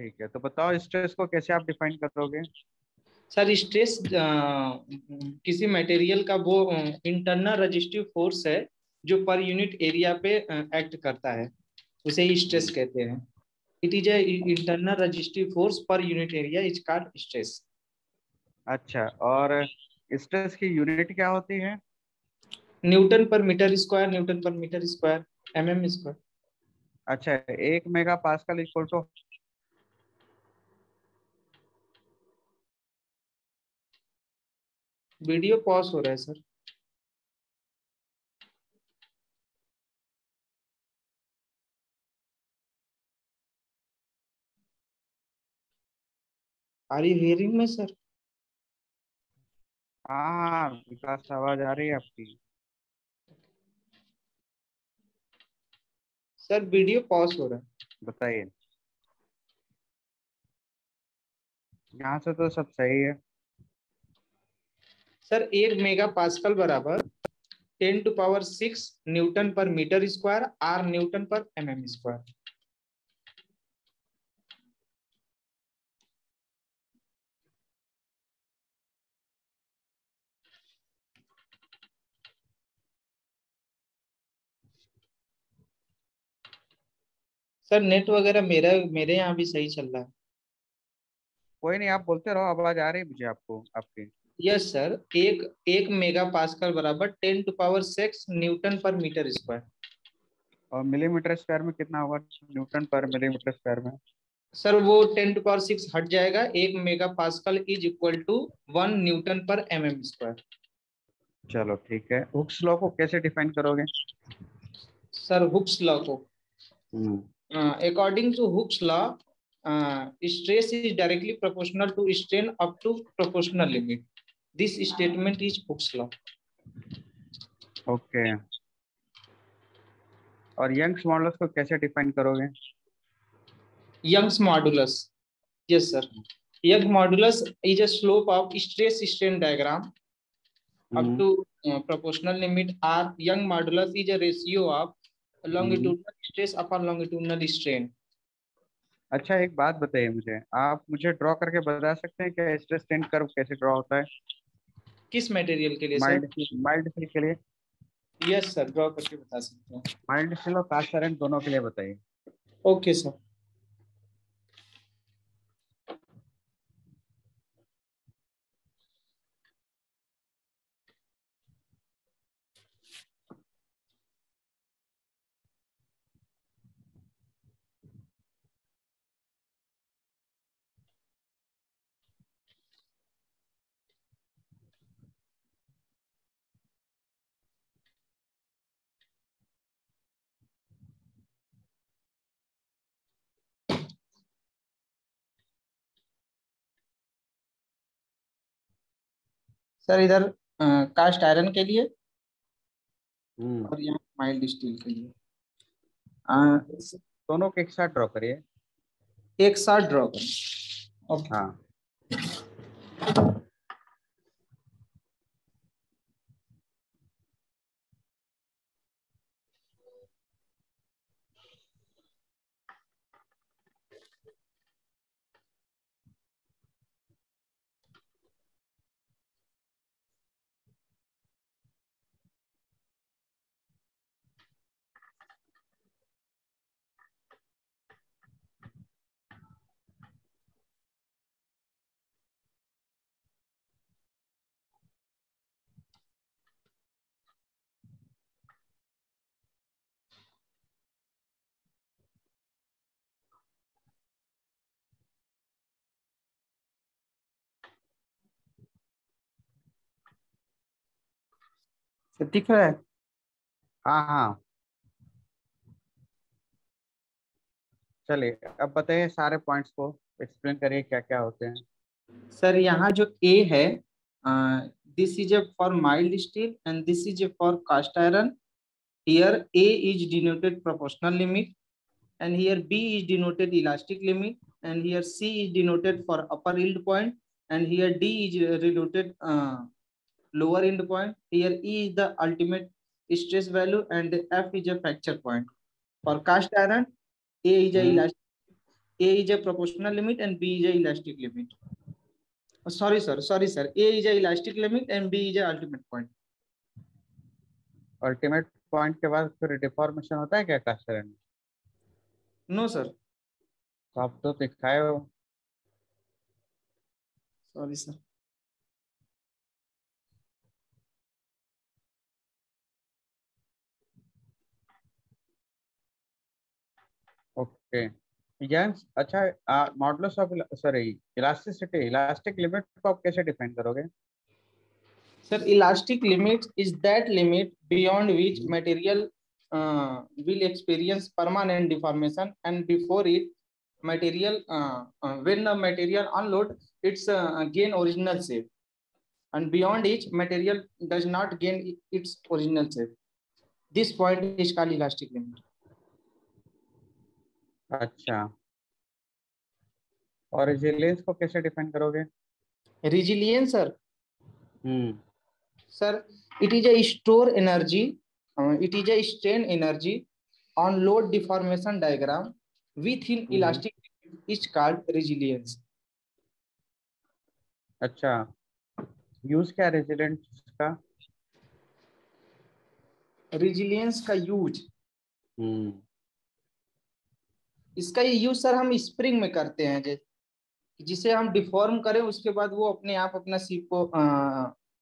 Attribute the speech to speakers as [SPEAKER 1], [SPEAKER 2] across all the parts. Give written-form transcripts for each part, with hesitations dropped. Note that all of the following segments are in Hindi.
[SPEAKER 1] ठीक है, तो बताओ स्ट्रेस को कैसे आप डिफाइन करोगे?
[SPEAKER 2] सर स्ट्रेस किसी मटेरियल का वो इंटरनल रजिस्टिव फोर्स है जो पर यूनिट एरिया पे एक्ट करता है, उसे ही स्ट्रेस कहते हैं। It is a internal resistive force per unit area is called stress.
[SPEAKER 1] अच्छा, और स्ट्रेस की यूनिट क्या होती है?
[SPEAKER 2] Newton per metre square, newton per metre square, MM square.
[SPEAKER 1] अच्छा, 1 mega pascal equal to.
[SPEAKER 2] Video pause हो रहा है sir. Are you hearing me sir?
[SPEAKER 1] हाँ हाँ, विकास आवाज आ रही है आपकी।
[SPEAKER 2] सर वीडियो पॉज हो रहा है।
[SPEAKER 1] बताइए। यहाँ से तो सब सही है।
[SPEAKER 2] सर 1 मेगा पास्कल बराबर 10⁶ Newton per metre square, are Newton per MM square. Sir net वगैरह मेरे यहाँ भी सही चल रहा है।
[SPEAKER 1] कोई नहीं, आप बोलते रहो, आवाज आ रही है मुझे आपको आपकी।
[SPEAKER 2] यस सर, एक एक मेगा पास्कल बराबर 10⁶ न्यूटन पर मीटर स्क्वायर।
[SPEAKER 1] और मिलीमीटर स्क्वायर में कितना होगा? न्यूटन पर मिलीमीटर स्क्वायर में?
[SPEAKER 2] सर वो 10⁶ हट जाएगा, 1 mega pascal is equal to 1 newton per MM square.
[SPEAKER 1] चलो ठीक है, हुक्स लॉ को कैसे डिफाइन करोगे?
[SPEAKER 2] सर हुक्स लॉ को,
[SPEAKER 1] हम्म।
[SPEAKER 2] according to Hooke's law, stress is directly proportional to strain up to proportional limit. This statement is Hooke's law.
[SPEAKER 1] Okay, और यंग्स मॉडल्स को कैसे डिफाइन करोगे?
[SPEAKER 2] Young's modulus. Yes, sir. Young's modulus is a slope of stress strain diagram up
[SPEAKER 1] hmm.
[SPEAKER 2] to proportional limit. R. Young modulus is a ratio of
[SPEAKER 1] hmm.
[SPEAKER 2] longitudinal stress upon longitudinal strain.
[SPEAKER 1] अच्छा, एक बात बताइए मुझे, आप मुझे ड्रॉ करके बता सकते हैं क्या स्ट्रेस टेंड कर्व कैसे ड्रॉ होता है?
[SPEAKER 2] किस मटेरियल के लिए सर?
[SPEAKER 1] माइल्ड माइल्ड स्टील के लिए।
[SPEAKER 2] यस सर, ड्रॉ करके बता सकते हैं।
[SPEAKER 1] माइल्ड स्टील और कास्ट आयरन दोनों के लिए बताइए।
[SPEAKER 2] Okay sir. सर इधर कास्ट आयरन के लिए
[SPEAKER 1] हम्म।
[SPEAKER 2] और यहाँ माइल्ड स्टील के लिए
[SPEAKER 1] दोनों के एक साथ ड्रॉ करिए।
[SPEAKER 2] एक साथ ड्रॉ करें। ओके।
[SPEAKER 1] हाँ।
[SPEAKER 2] सर दिख रहा है?
[SPEAKER 1] हाँ हाँ, चलिए अब बताइए, सारे पॉइंट्स को एक्सप्लेन करिए क्या क्या होते हैं।
[SPEAKER 2] सर यहाँ जो ए है, this is A for mild steel and this is A for cast iron. Here A is denoted proportional limit and here B is denoted elastic limit and here C is denoted for upper yield point and here D is denoted lower end point. Here E is the ultimate stress value and F is a fracture point. For cast iron, A is a
[SPEAKER 1] hmm.
[SPEAKER 2] elastic, A is a proportional limit and B is a elastic limit. Sorry sir, A is a elastic limit and B is a ultimate point.
[SPEAKER 1] Ultimate point के बाद फिर डिफॉर्मेशन होता है क्या कास्टेरन में?
[SPEAKER 2] No sir.
[SPEAKER 1] तो आप तो दिखाए हो.
[SPEAKER 2] Sorry sir.
[SPEAKER 1] Okay yes. अच्छा modulus of sorry elasticity, elastic limit को आप कैसे डिफाइन करोगे?
[SPEAKER 2] Sir, elastic limit is that limit beyond which material will experience permanent deformation, and before it, material when the material unload, it's gain original shape, and beyond each material does not gain its original shape. This point is called elastic limit.
[SPEAKER 1] अच्छा, और रेजिलियंस को कैसे डिफाइन करोगे?
[SPEAKER 2] Resilience, sir. Sir, it is a store energy. It is a strain energy on load deformation diagram within elastic is called resilience.
[SPEAKER 1] अच्छा, यूज क्या रेजिलियंस का?
[SPEAKER 2] resilience का यूज, इसका ये यूज सर हम स्प्रिंग में करते हैं, जिसे हम डिफॉर्म करें उसके बाद वो अपने आप अपना सीप को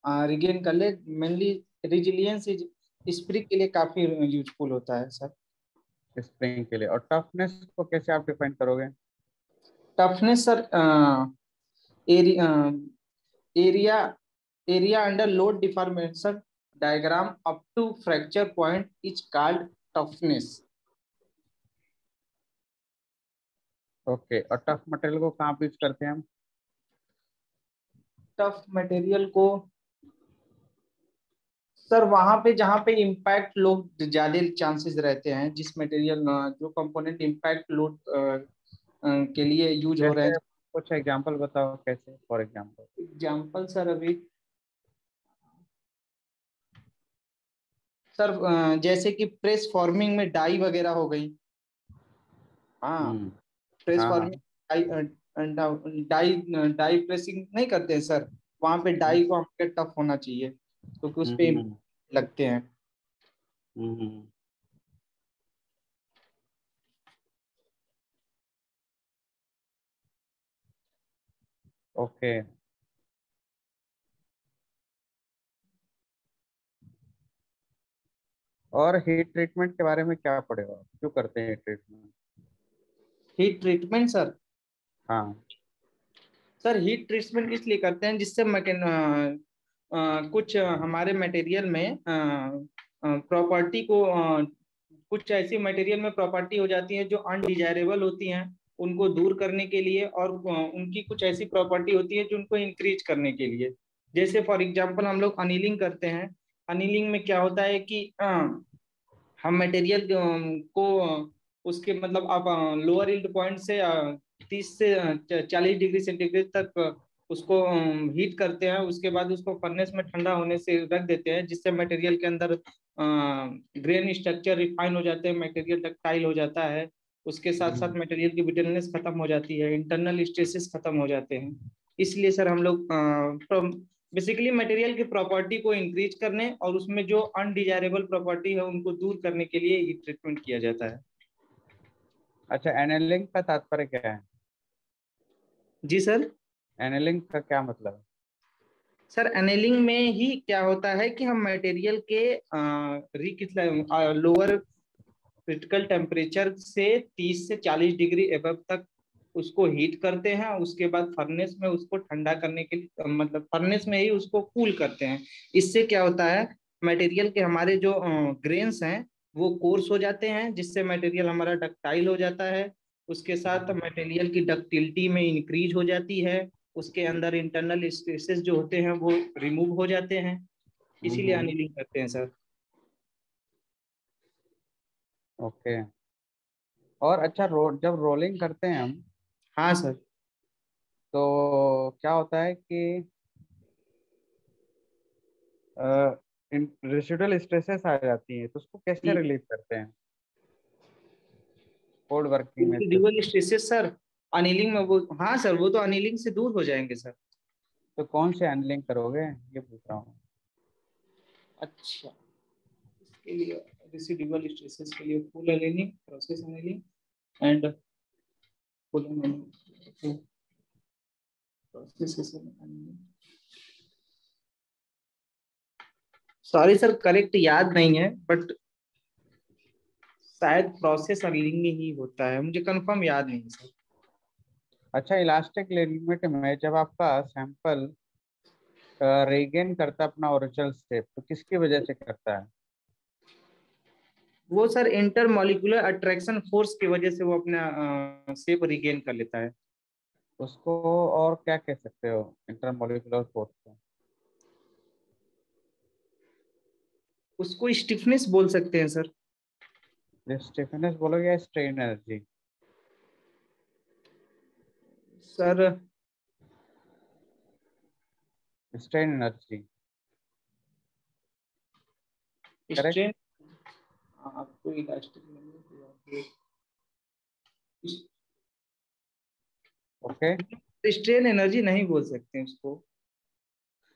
[SPEAKER 2] रिगेन कर ले. मेनली रेजिलियंस स्प्रिंग के लिए काफी यूजफुल होता है सर.
[SPEAKER 1] स्प्रिंग के लिए. और टफनेस को कैसे आप डिफाइन करोगे?
[SPEAKER 2] Toughness sir area under load deformation diagram up to fracture point is called toughness.
[SPEAKER 1] Okay, और टफ मटेरियल को कहाँ पे यूज करते हैं हम?
[SPEAKER 2] टफ मटेरियल को सर वहां पे जहां पे इम्पैक्ट लोड ज्यादा चांसेस रहते हैं, जिस मटेरियल जो कंपोनेंट इम्पैक्ट लोड के लिए यूज हो रहे हैं.
[SPEAKER 1] कुछ एग्जांपल बताओ कैसे. फॉर एग्जांपल
[SPEAKER 2] एग्जांपल सर अभी सर जैसे कि प्रेस फॉर्मिंग में डाई वगैरह हो गई. हाँ, press forming die die pressing नहीं करते हैं सर, वहां पे डाई को हमके टफ होना चाहिए क्योंकि उस पे लगते हैं.
[SPEAKER 1] ओके. और हीट ट्रीटमेंट के बारे में क्या पढ़े हो? क्यों करते हैं ट्रीटमेंट?
[SPEAKER 2] हीट ट्रीटमेंट सर,
[SPEAKER 1] हाँ
[SPEAKER 2] सर हीट ट्रीटमेंट इसलिए करते हैं जिससे कुछ हमारे मटेरियल में प्रॉपर्टी को कुछ ऐसी मटेरियल में प्रॉपर्टी हो जाती है जो अनडिजायरेबल होती हैं, उनको दूर करने के लिए, और उनकी कुछ ऐसी प्रॉपर्टी होती है जो उनको इंक्रीज करने के लिए. जैसे फॉर एग्जांपल हम लोग अनिलिंग करते हैं. अनिलिंग में क्या होता है कि हम मटेरियल को उसके मतलब आप लोअर यील्ड पॉइंट से 30 से 40 डिग्री सेंटीग्रेड तक उसको हीट करते हैं. उसके बाद उसको फर्नेस में ठंडा होने से रख देते हैं, जिससे मटेरियल के अंदर ग्रेन स्ट्रक्चर रिफाइन हो जाते हैं, मटेरियल डक्टाइल हो जाता है. उसके साथ साथ मटेरियल की ब्रिटलनेस खत्म हो जाती है, इंटरनल स्ट्रेसेस खत्म हो जाते हैं. इसलिए सर हम लोग बेसिकली मटेरियल की प्रॉपर्टी को इंक्रीज करने और उसमें जो अनडिजायरेबल प्रॉपर्टी है उनको दूर करने के लिए हीट ट्रीटमेंट किया जाता है.
[SPEAKER 1] अच्छा, एनेलिंग का तात्पर्य क्या है?
[SPEAKER 2] जी सर.
[SPEAKER 1] एनेलिंग का क्या मतलब है?
[SPEAKER 2] सर एनेलिंग में ही क्या होता है कि हम मटेरियल के लोअर क्रिटिकल टेम्परेचर से 30 से 40 डिग्री एबव तक उसको हीट करते हैं. उसके बाद फर्नेस में उसको ठंडा करने के लिए मतलब फर्नेस में ही उसको कूल करते हैं. इससे क्या होता है, मटेरियल के हमारे जो ग्रेन्स हैं वो कोर्स हो जाते हैं, जिससे मटेरियल हमारा डक्टाइल हो जाता है. उसके साथ मटेरियल की डक्टिलिटी में इंक्रीज हो जाती है. उसके अंदर इंटरनल स्ट्रेसेस जो होते हैं वो रिमूव हो जाते हैं. इसीलिए अनिलिंग करते हैं सर.
[SPEAKER 1] ओके. और अच्छा जब रोलिंग करते हैं हम,
[SPEAKER 2] हाँ सर.
[SPEAKER 1] तो क्या होता है कि रेसिडुअल स्ट्रेसेस आ जाती हैं, तो उसको कैसे रिलीव करते हैं कोड वर्किंग में?
[SPEAKER 2] रेसिडुअल स्ट्रेसेस सर, अनिलिंग में वो, हाँ सर, वो तो अनिलिंग से दूर हो जाएंगे सर।
[SPEAKER 1] तो कौन से अनलिंक करोगे ये पूछ रहा हूँ।
[SPEAKER 2] अच्छा, इसके लिए रेसिडुअल स्ट्रेसेस के लिए full annealing, process annealing and full annealing, process annealing. Sorry sir, correct याद नहीं है, बट शायद प्रोसेस अनिलिंग ही होता है, मुझे कंफर्म याद नहीं है सर।
[SPEAKER 1] अच्छा, इलास्टिक लिमिट में जब आपका सैंपल रीगेन करता है अपना ओरिजिनल शेप, तो किसकी वजह से करता है?
[SPEAKER 2] वो सर इंटरमॉलिक्यूलर अट्रैक्शन फोर्स की वजह से वो अपना शेप रिगेन कर लेता है।
[SPEAKER 1] उसको और क्या कह सकते हो इंटरमोलिकुलर फोर्स को?
[SPEAKER 2] उसको स्टिफनेस बोल सकते हैं सर।
[SPEAKER 1] स्टिफनेस बोलोगे या strain energy?
[SPEAKER 2] Sir
[SPEAKER 1] strain energy. Correct.
[SPEAKER 2] Strain, आपको इलास्टिक,
[SPEAKER 1] ओके।
[SPEAKER 2] स्ट्रेन एनर्जी नहीं बोल सकते उसको।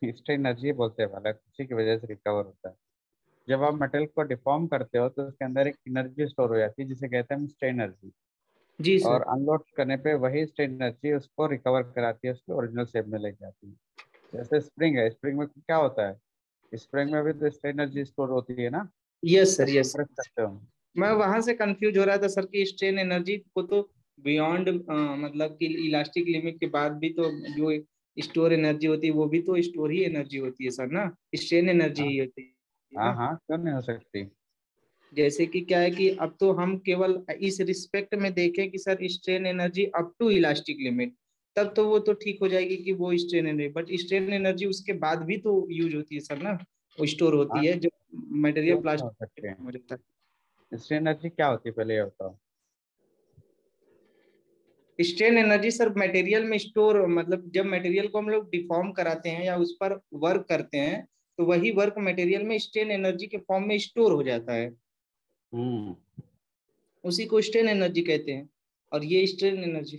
[SPEAKER 1] स्ट्रेन एनर्जी बोलते हैं, वाला उसी की वजह से रिकवर होता है। जब आप मेटल को डिफॉर्म करते हो तो उसके अंदर एक एनर्जी स्टोर हो जाती है जिसे कहते हैं हम स्ट्रेन एनर्जी।
[SPEAKER 2] जी
[SPEAKER 1] और
[SPEAKER 2] सर।
[SPEAKER 1] अनलोड करने पे वही स्ट्रेन एनर्जी उसको रिकवर कराती है, उसके ओरिजिनल शेप में लेके आती है। जैसे स्प्रिंग है, स्प्रिंग में क्या होता है? स्प्रिंग में भी तो स्ट्रेन एनर्जी स्टोर होती है ना,
[SPEAKER 2] यस सर,
[SPEAKER 1] जब
[SPEAKER 2] यस।
[SPEAKER 1] कंप्रेस करते हो।
[SPEAKER 2] मैं वहां से कंफ्यूज हो रहा था सर कि स्ट्रेन एनर्जी को तो बियॉन्ड, मतलब कि इलास्टिक लिमिट के बाद भी तो जो स्टोर एनर्जी होती है वो भी तो स्टोर ही एनर्जी होती है सर ना, स्ट्रेन एनर्जी
[SPEAKER 1] हाँ
[SPEAKER 2] ही होती है
[SPEAKER 1] हाँ
[SPEAKER 2] ना।
[SPEAKER 1] हाँ, क्यों नहीं हो सकती?
[SPEAKER 2] जैसे कि क्या है कि अब तो हम केवल इस रिस्पेक्ट में देखें कि sir strain energy up to elastic limit, तब तो वो तो ठीक हो जाएगी कि वो strain energy, but strain energy उसके बाद भी तो यूज होती है सर ना, वो स्टोर
[SPEAKER 1] हाँ,
[SPEAKER 2] होती है जब मटेरियल
[SPEAKER 1] क्यों नहीं हो
[SPEAKER 2] प्लास्टिक
[SPEAKER 1] सकती है?
[SPEAKER 2] हो जाता है।
[SPEAKER 1] स्ट्रेन एनर्जी क्या होती है पहले ये बताओ।
[SPEAKER 2] स्ट्रेन एनर्जी सर मटेरियल में स्टोर, मतलब जब मटेरियल को हम लोग डिफॉर्म कराते हैं या उस पर वर्क करते हैं, तो वही वर्क मटेरियल में स्ट्रेन एनर्जी के फॉर्म में स्टोर हो जाता है,
[SPEAKER 1] हम्म।
[SPEAKER 2] उसी को स्ट्रेन एनर्जी कहते हैं। और ये स्ट्रेन एनर्जी।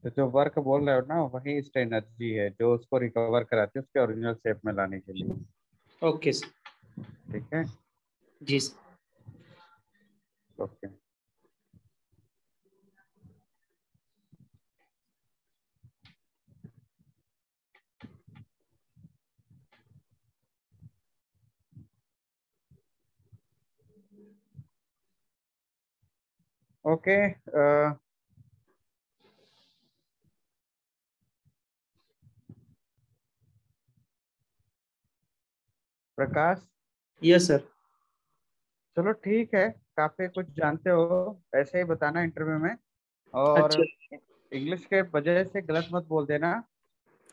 [SPEAKER 1] तो जो वर्क बोल रहे हो ना, वही स्ट्रेन एनर्जी है जो उसको रिकवर कराती है उसके ओरिजिनल शेप में लाने के लिए।
[SPEAKER 2] Okay sir.
[SPEAKER 1] ठीक है।
[SPEAKER 2] जी सर।
[SPEAKER 1] ओके। ओके। प्रकाश,
[SPEAKER 2] यस सर।
[SPEAKER 1] चलो ठीक है, काफी कुछ जानते हो, ऐसे ही बताना इंटरव्यू में। और
[SPEAKER 2] अच्छा।
[SPEAKER 1] इंग्लिश के वजह से गलत मत बोल देना।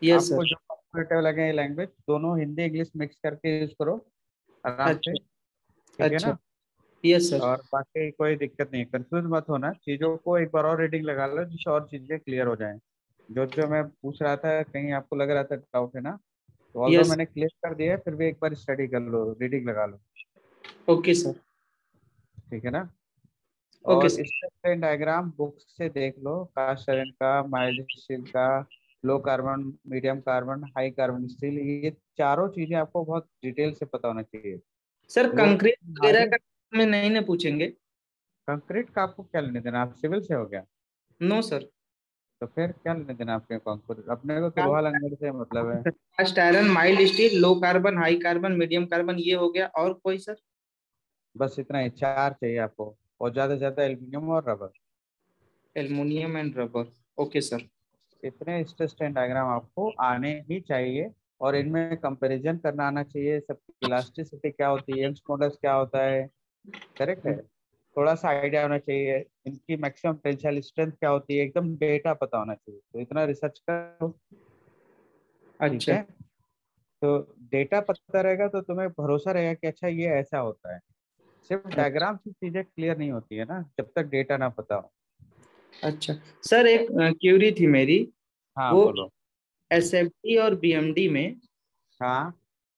[SPEAKER 2] यस
[SPEAKER 1] आपको
[SPEAKER 2] सर।
[SPEAKER 1] जो कंफर्टेबल लगे लैंग्वेज, दोनों हिंदी इंग्लिश मिक्स करके यूज करो आराम से।
[SPEAKER 2] अच्छा।
[SPEAKER 1] ठीक है
[SPEAKER 2] अच्छा।
[SPEAKER 1] ना?
[SPEAKER 2] Yes sir.
[SPEAKER 1] और बाकी कोई दिक्कत नहीं, कंफ्यूज मत होना, चीजों को एक बार और रीडिंग लगा लो जिससे और चीजें क्लियर हो जाएं। जो जो मैं पूछ रहा था कहीं आपको लग रहा था डाउट है ना, तो ऑल्दो
[SPEAKER 2] यस।
[SPEAKER 1] मैंने क्लियर कर दिया है, फिर भी एक बार स्टडी कर लो, रीडिंग लगा लो।
[SPEAKER 2] Okay sir.
[SPEAKER 1] ठीक है ना?
[SPEAKER 2] ओके
[SPEAKER 1] और
[SPEAKER 2] सर।
[SPEAKER 1] स्ट्रक्चर डायग्राम बुक से देख लो, कास्ट आयरन का, माइल्ड स्टील का, low carbon, medium carbon, high carbon steel, ये चारों चीजें आपको बहुत डिटेल से पता होना चाहिए।
[SPEAKER 2] सर
[SPEAKER 1] वो
[SPEAKER 2] कंक्रीट वगैरह
[SPEAKER 1] हमारे
[SPEAKER 2] का में नहीं ना पूछेंगे?
[SPEAKER 1] कंक्रीट का आपको क्या लेने देना, आप सिविल से हो गया?
[SPEAKER 2] No sir.
[SPEAKER 1] तो फिर क्या लेने देना आपके कंक्रीट, अपने को तो लोहा लंगड़ से मतलब है।
[SPEAKER 2] Cast iron, mild steel, low carbon, high carbon, medium carbon, ये हो गया, और कोई सर?
[SPEAKER 1] बस इतना ही, चार चाहिए आपको, और ज्यादा से ज्यादा एल्यूमिनियम और rubber.
[SPEAKER 2] Aluminium and rubber. Okay sir.
[SPEAKER 1] इतने स्ट्रेन डायग्राम आपको आने ही चाहिए। और इनमें कंपैरिजन करना आना चाहिए, सब इलास्टिसिटी क्या होती है, यंग्स मॉडल्स क्या होता है। करेक्ट है। थोड़ा सा आइडिया होना चाहिए, इनकी मैक्सिमम टेंसाइल स्ट्रेंथ क्या होती है, एकदम डेटा पता होना चाहिए, तो इतना रिसर्च करो। ठीक
[SPEAKER 2] अच्छा।
[SPEAKER 1] है। तो डेटा पता रहेगा तो तुम्हें भरोसा रहेगा कि अच्छा ये ऐसा होता है। सिर्फ
[SPEAKER 2] अच्छा।
[SPEAKER 1] डायग्राम से चीजें क्लियर नहीं होती है ना, जब तक डेटा ना पता हो।
[SPEAKER 2] अच्छा सर, एक क्यूरी थी मेरी,
[SPEAKER 1] हाँ
[SPEAKER 2] वो
[SPEAKER 1] बोलो।
[SPEAKER 2] एसएफडी और बीएमडी में,
[SPEAKER 1] हाँ।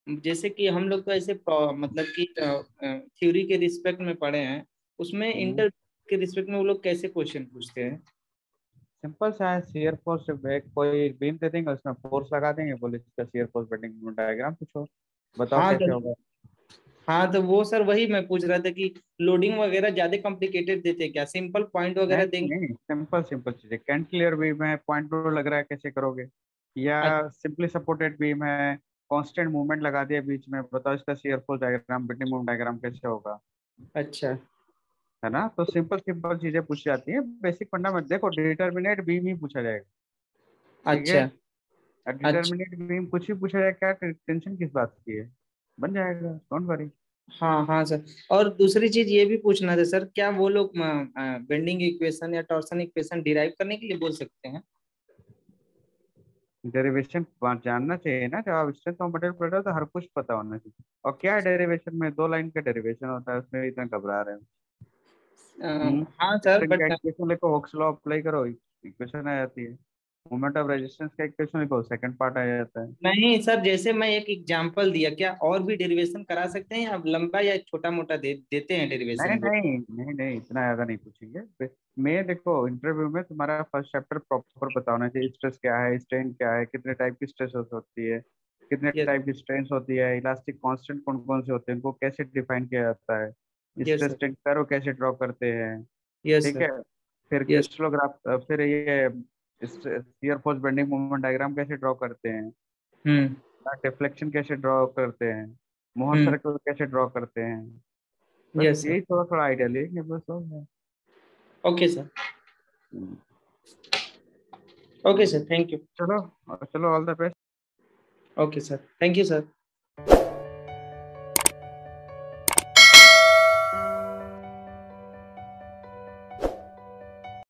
[SPEAKER 2] जैसे कि हम लोग तो ऐसे मतलब कि थ्योरी के रिस्पेक्ट में पढ़े हैं, उसमें
[SPEAKER 1] हम्म।
[SPEAKER 2] इंटर के रिस्पेक्ट में वो लोग कैसे क्वेश्चन पूछते हैं?
[SPEAKER 1] सिंपल सा है, शियर फोर्स कोई बीम दे देंगे, उसमें फोर्स लगा देंगे, बोले इसका shear force bending moment diagram पूछो, बताओ
[SPEAKER 2] हाँ
[SPEAKER 1] कैसे
[SPEAKER 2] तो
[SPEAKER 1] होगा।
[SPEAKER 2] हाँ तो वो सर वही मैं पूछ रहा था कि लोडिंग वगैरह ज्यादा कॉम्प्लिकेटेड देते हैं क्या, सिंपल पॉइंट वगैरह
[SPEAKER 1] नहीं
[SPEAKER 2] देंगे?
[SPEAKER 1] नहीं, सिंपल सिंपल चीजें, कैंटिलीवर बीम है, पॉइंट टू लग रहा है, कैसे करोगे, या सिंपली सपोर्टेड बीम है, कांस्टेंट मूवमेंट लगा दिया बीच में, बताओ इसका shear force diagram bending moment diagram कैसे होगा।
[SPEAKER 2] अच्छा
[SPEAKER 1] है ना, तो सिंपल सिंपल चीजें पूछी जाती हैं, बेसिक फंडामेंट देखो, डिटर्मिनेट बीम ही पूछा जाएगा। ठीक है,
[SPEAKER 2] अच्छा अच्छा।
[SPEAKER 1] डिटर्मिनेट बीम कुछ भी पूछा जाए, क्या टेंशन किस बात की है, बन जाएगा, डोंट वरी।
[SPEAKER 2] हाँ हाँ सर। और दूसरी चीज ये भी पूछना था सर, क्या वो लोग बेंडिंग इक्वेशन या टॉर्सन इक्वेशन डिराइव करने के लिए बोल सकते हैं?
[SPEAKER 1] डेरिवेशन जानना चाहिए ना, जब आप स्ट्रेंथ ऑफ मटेरियल पढ़ रहे हो तो हर कुछ पता होना चाहिए। और क्या है डेरिवेशन में, 2 लाइन का डेरिवेशन होता है, उसमें इतना घबरा रहे हो।
[SPEAKER 2] हाँ सर
[SPEAKER 1] स्ट्रेंथ का
[SPEAKER 2] बट
[SPEAKER 1] इक्वेशन लिखो, हुक्स लॉ अप्लाई करो, इक्वेशन आ जाती है। मोमेंट ऑफ रेजिस्टेंस का इक्वेशन लिखो, सेकंड पार्ट आ जाता है।
[SPEAKER 2] नहीं सर, जैसे मैं एक एग्जांपल दिया, क्या और भी डेरिवेशन करा सकते हैं, या लंबा या छोटा मोटा देते हैं
[SPEAKER 1] नहीं
[SPEAKER 2] डेरिवेशन वो?
[SPEAKER 1] नहीं नहीं नहीं, इतना ज्यादा नहीं पूछेंगे। मैं देखो, इंटरव्यू में तुम्हारा फर्स्ट चैप्टर प्रॉपर पता होना चाहिए, स्ट्रेस क्या है, स्ट्रेन क्या है, कितने टाइप की स्ट्रेस होती है, कितने
[SPEAKER 2] यस
[SPEAKER 1] टाइप की स्ट्रेन होती है, इलास्टिक कांस्टेंट कौन कौन से होते हैं, उनको कैसे डिफाइन किया जाता है,
[SPEAKER 2] yes
[SPEAKER 1] stress
[SPEAKER 2] sir.
[SPEAKER 1] Strain curve कैसे ड्रॉ करते हैं।
[SPEAKER 2] यस
[SPEAKER 1] ठीक
[SPEAKER 2] सर।
[SPEAKER 1] है, फिर
[SPEAKER 2] यस।
[SPEAKER 1] क्रिस्टलोग्राफ, फिर ये shear force bending moment diagram कैसे ड्रॉ करते हैं,
[SPEAKER 2] हम्म।
[SPEAKER 1] डिफ्लेक्शन कैसे ड्रॉ करते हैं, मोहर
[SPEAKER 2] हम्म।
[SPEAKER 1] सर्कल कैसे ड्रॉ करते हैं। बस
[SPEAKER 2] यस सर।
[SPEAKER 1] यही थोड़ा थोड़ा आइडिया लेंगे, बस हो गया।
[SPEAKER 2] Okay sir.
[SPEAKER 1] Hmm.
[SPEAKER 2] Okay sir, thank you.
[SPEAKER 1] चलो, चलो, all the best.
[SPEAKER 2] Okay sir, thank you sir.